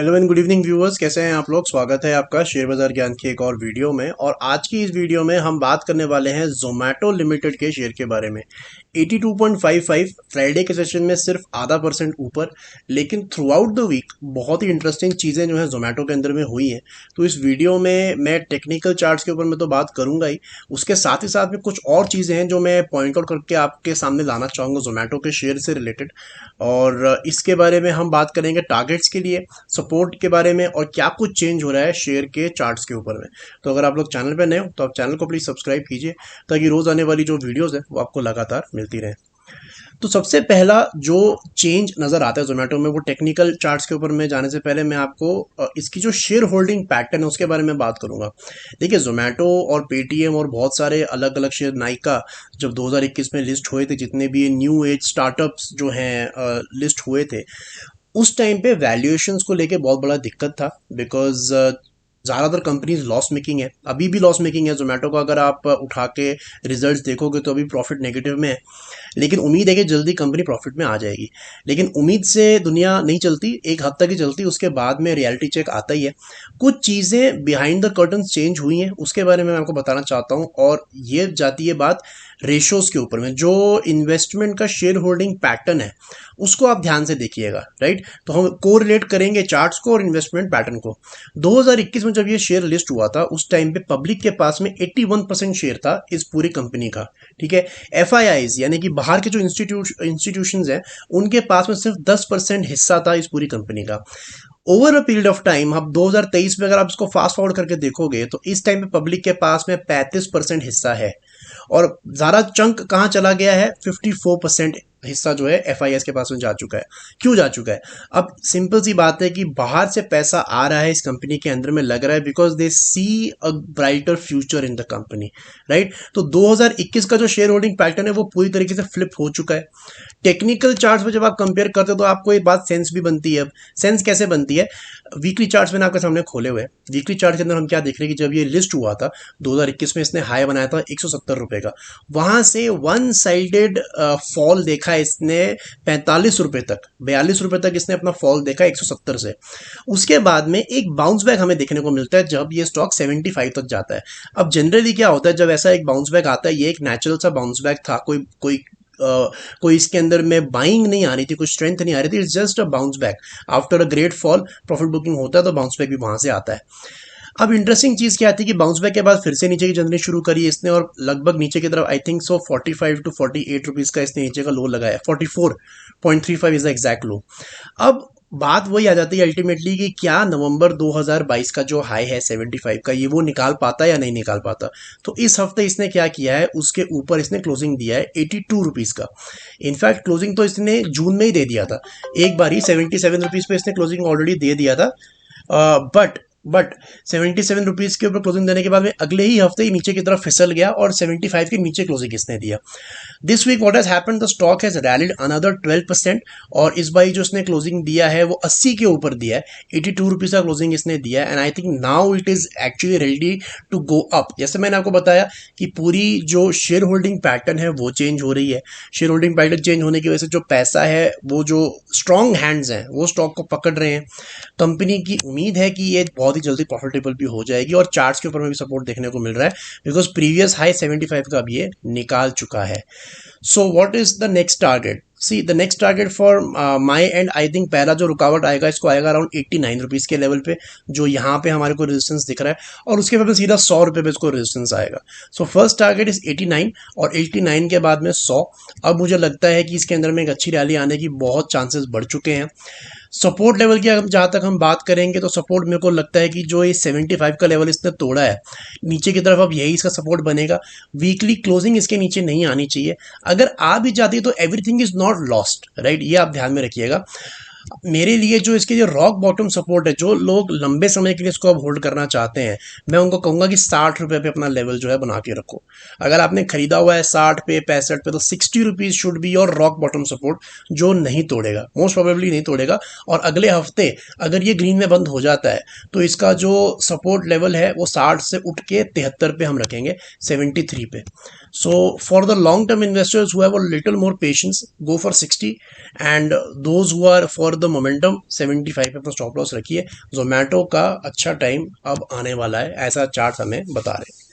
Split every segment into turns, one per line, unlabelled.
Hello and good evening viewers, कैसे हैं आप लोग। स्वागत है आपका शेयर बाजार ज्ञान की एक और वीडियो में। और आज की इस वीडियो में हम बात करने वाले हैं जोमेटो लिमिटेड के शेयर के बारे में। 82.55 फ्राइडे के सेशन में सिर्फ आधा परसेंट ऊपर, लेकिन थ्रू आउट द वीक बहुत ही इंटरेस्टिंग चीज़ें जो है जोमेटो के अंदर में हुई हैं। तो इस वीडियो में मैं टेक्निकल चार्ट्स के ऊपर मैं तो बात करूंगा ही, उसके साथ ही साथ में कुछ और चीज़ें हैं जो मैं पॉइंट आउट करके आपके सामने लाना चाहूँगा जोमेटो के शेयर से रिलेटेड। और इसके बारे में हम बात करेंगे टारगेट्स के लिए, सपोर्ट के बारे में, और क्या कुछ चेंज हो रहा है शेयर के चार्ट्स के ऊपर में। तो अगर आप लोग चैनल पे नए हो तो आप चैनल को प्लीज सब्सक्राइब कीजिए, ताकि रोज आने वाली जो वीडियोस है वो आपको लगातार मिलती रहे। तो सबसे पहला जो चेंज नजर आता है जोमेटो में, वो टेक्निकल चार्ट्स के ऊपर में जाने से पहले मैं आपको इसकी जो शेयर होल्डिंग पैटर्न है उसके बारे में बात करूंगा। देखिए, जोमेटो और पेटीएम और बहुत सारे अलग अलग शेयर, नाइका जब 2021 में लिस्ट हुए थे, जितने भी न्यू एज स्टार्टअप्स जो हैं लिस्ट हुए थे, उस टाइम पे वैल्यूएशंस को लेके बहुत बड़ा दिक्कत था। बिकॉज ज़्यादातर कंपनीज लॉस मेकिंग है, अभी भी लॉस मेकिंग है। जोमेटो का अगर आप उठा के रिजल्ट्स देखोगे तो अभी प्रॉफिट नेगेटिव में है, लेकिन उम्मीद है कि जल्दी कंपनी प्रॉफिट में आ जाएगी। लेकिन उम्मीद से दुनिया नहीं चलती, एक हद तक ही चलती, उसके बाद में रियलिटी चेक आता ही है। कुछ चीज़ें बिहाइंड द कर्टन चेंज हुई हैं, उसके बारे में मैं आपको बताना चाहता हूँ। और ये जाती है बात रेशोज के ऊपर में। जो इन्वेस्टमेंट का शेयर होल्डिंग पैटर्न है उसको आप ध्यान से देखिएगा, राइट। तो हम कोरिलेट करेंगे चार्ट्स को और इन्वेस्टमेंट पैटर्न को। 2021 में जब ये शेयर लिस्ट हुआ था, उस टाइम पे पब्लिक के पास में 81% शेयर था इस पूरी कंपनी का, ठीक है। एफआईआईज यानी कि बाहर के जो इंस्टीट्यूशंस हैं, उनके पास में सिर्फ 10% हिस्सा था इस पूरी कंपनी का। Over a period of time, अब 2023 में अगर आप इसको फास्ट फॉरवर्ड करके देखोगे तो इस टाइम पे पब्लिक के पास में 35% हिस्सा है। और ज़्यादा चंक कहाँ चला गया है, 54% हिस्सा जो है एफआईएस के पास में जा चुका है। क्यों जा चुका है? अब सिंपल सी बात है कि बाहर से पैसा आ रहा है इस कंपनी के अंदर में, लग रहा है because they see a brighter future in the company, right. तो 2021 का जो शेयर होल्डिंग पैटर्न है वो पूरी तरीके से फ्लिप हो चुका है। टेक्निकल चार्ट्स में जब आप कंपेयर करते हो तो आपको एक बात सेंस भी बनती है। अब सेंस कैसे बनती है? वीकली चार्ट्स मैंने आपके सामने खोले हुए हैं। वीकली चार्ट के अंदर हम क्या देख रहे हैं कि जब ये लिस्ट हुआ था 2021 में, इसने हाई बनाया था 170 रुपए का। वहां से वन साइडेड फॉल देखा इसने 45 रुपए तक, 42 रुपए तक इसने अपना फॉल देखा 170 से। उसके बाद में एक बाउंस बैक हमें देखने को मिलता है जब ये स्टॉक 75 तक जाता है। अब जनरली क्या होता है जब ऐसा एक बाउंस बैक आता है, ये एक नेचुरल सा बाउंस बैक था, कोई इसके अंदर में बाइंग नहीं आ रही थी, कोई स्ट्रेंथ नहीं आ रही थी। It's just a bounce back after a great fall. Profit booking होता है तो बाउंस बैक भी वहां से आता है। अब इंटरेस्टिंग चीज क्या आती है कि बाउंस बैक के बाद फिर से नीचे की जर्नी शुरू करी इसने, और लगभग नीचे की तरफ I think so 45 to 48 rupees का इसने नीचे का लो लगाया। 44.35 इज द एग्जैक्ट लो। अब बात वही आ जाती है अल्टीमेटली कि क्या नवंबर 2022 का जो हाई है 75 का, ये वो निकाल पाता या नहीं निकाल पाता। तो इस हफ्ते इसने क्या किया है, उसके ऊपर इसने क्लोजिंग दिया है 82 रुपीज का। इनफैक्ट क्लोजिंग तो इसने जून में ही दे दिया था, एक बार ही 77 रुपीज पे इसने क्लोजिंग ऑलरेडी दे दिया था। बट 77 रुपीज के ऊपर क्लोजिंग देने के बाद में अगले ही हफ्ते ही नीचे की तरफ फिसल गया और 75 के नीचे क्लोजिंग इसने दिया। This week what has happened, the stock has rallied another 12%। और इस बार जो इसने क्लोजिंग दिया है वो 80 के ऊपर दिया है, 82 रुपीज का क्लोजिंग इसने दिया है। And I think now it is actually ready to go up. जैसे मैंने आपको बताया कि पूरी जो शेयर होल्डिंग पैटर्न है वो चेंज हो रही है। शेयर होल्डिंग पैटर्न चेंज होने की वजह से जो पैसा है, वो जो स्ट्रॉन्ग हैंड्स हैं वो स्टॉक को पकड़ रहे हैं। कंपनी की उम्मीद है कि ये बहुत ही जल्दी प्रॉफिटेबल भी हो जाएगी, और चार्ट्स के ऊपर में भी सपोर्ट देखने को मिल रहा है बिकॉज प्रीवियस हाई 75 का भी ये निकाल चुका है। So what is the next target? See the next target for my and, I think पहला जो रुकावट आएगा इसको आएगा अराउंड 89 रुपीज के लेवल पे, जो यहाँ पे हमारे को रेजिस्टेंस दिख रहा है, और उसके बाद में सीधा 100 रुपये पे इसको रेजिस्टेंस आएगा। सो फर्स्ट टारगेट इज 89, और 89 के बाद में 100। अब मुझे लगता है कि इसके अंदर में एक अच्छी रैली आने की बहुत चांसेस बढ़ चुके हैं। सपोर्ट लेवल की जहाँ तक हम बात करेंगे तो सपोर्ट मेरे को लगता है कि जो ये 75 का लेवल इसने तोड़ा है नीचे की तरफ, अब यही इसका सपोर्ट बनेगा। वीकली क्लोजिंग इसके नीचे नहीं आनी चाहिए। अगर आ भी जाती है तो everything is not lost, right, ये आप ध्यान में रखिएगा। मेरे लिए जो इसके जो रॉक बॉटम सपोर्ट है, जो लोग लंबे समय के लिए इसको अब होल्ड करना चाहते हैं, मैं उनको कहूंगा कि 60 रुपये पे अपना लेवल जो है बना के रखो। अगर आपने खरीदा हुआ है 60 पे 65 पे, तो 60 rupees should be your rock bottom support, जो नहीं तोड़ेगा, मोस्ट प्रोबेबली नहीं तोड़ेगा। और अगले हफ्ते अगर ये ग्रीन में बंद हो जाता है तो इसका जो सपोर्ट लेवल है वो 60 से उठ के 73 पे हम रखेंगे, 73 पे। So for the long term investors who have a little more patience, go for 60, and those who are for the momentum 75 पे अपना स्टॉप लॉस रखिए। जोमेटो का अच्छा टाइम अब आने वाला है, ऐसा चार्ट हमें बता रहे हैं।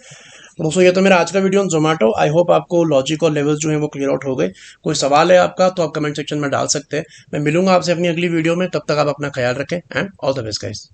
तो दोस्तों ये तो मेरा आज का video on Zomato. I hope आपको लॉजिक और लेवल्स जो है वो क्लियर आउट हो गए। कोई सवाल है आपका तो आप कमेंट सेक्शन में डाल सकते हैं। मैं मिलूंगा आपसे अपनी अगली वीडियो में, तब तक आप अपना ख्याल रखें and all the best guys.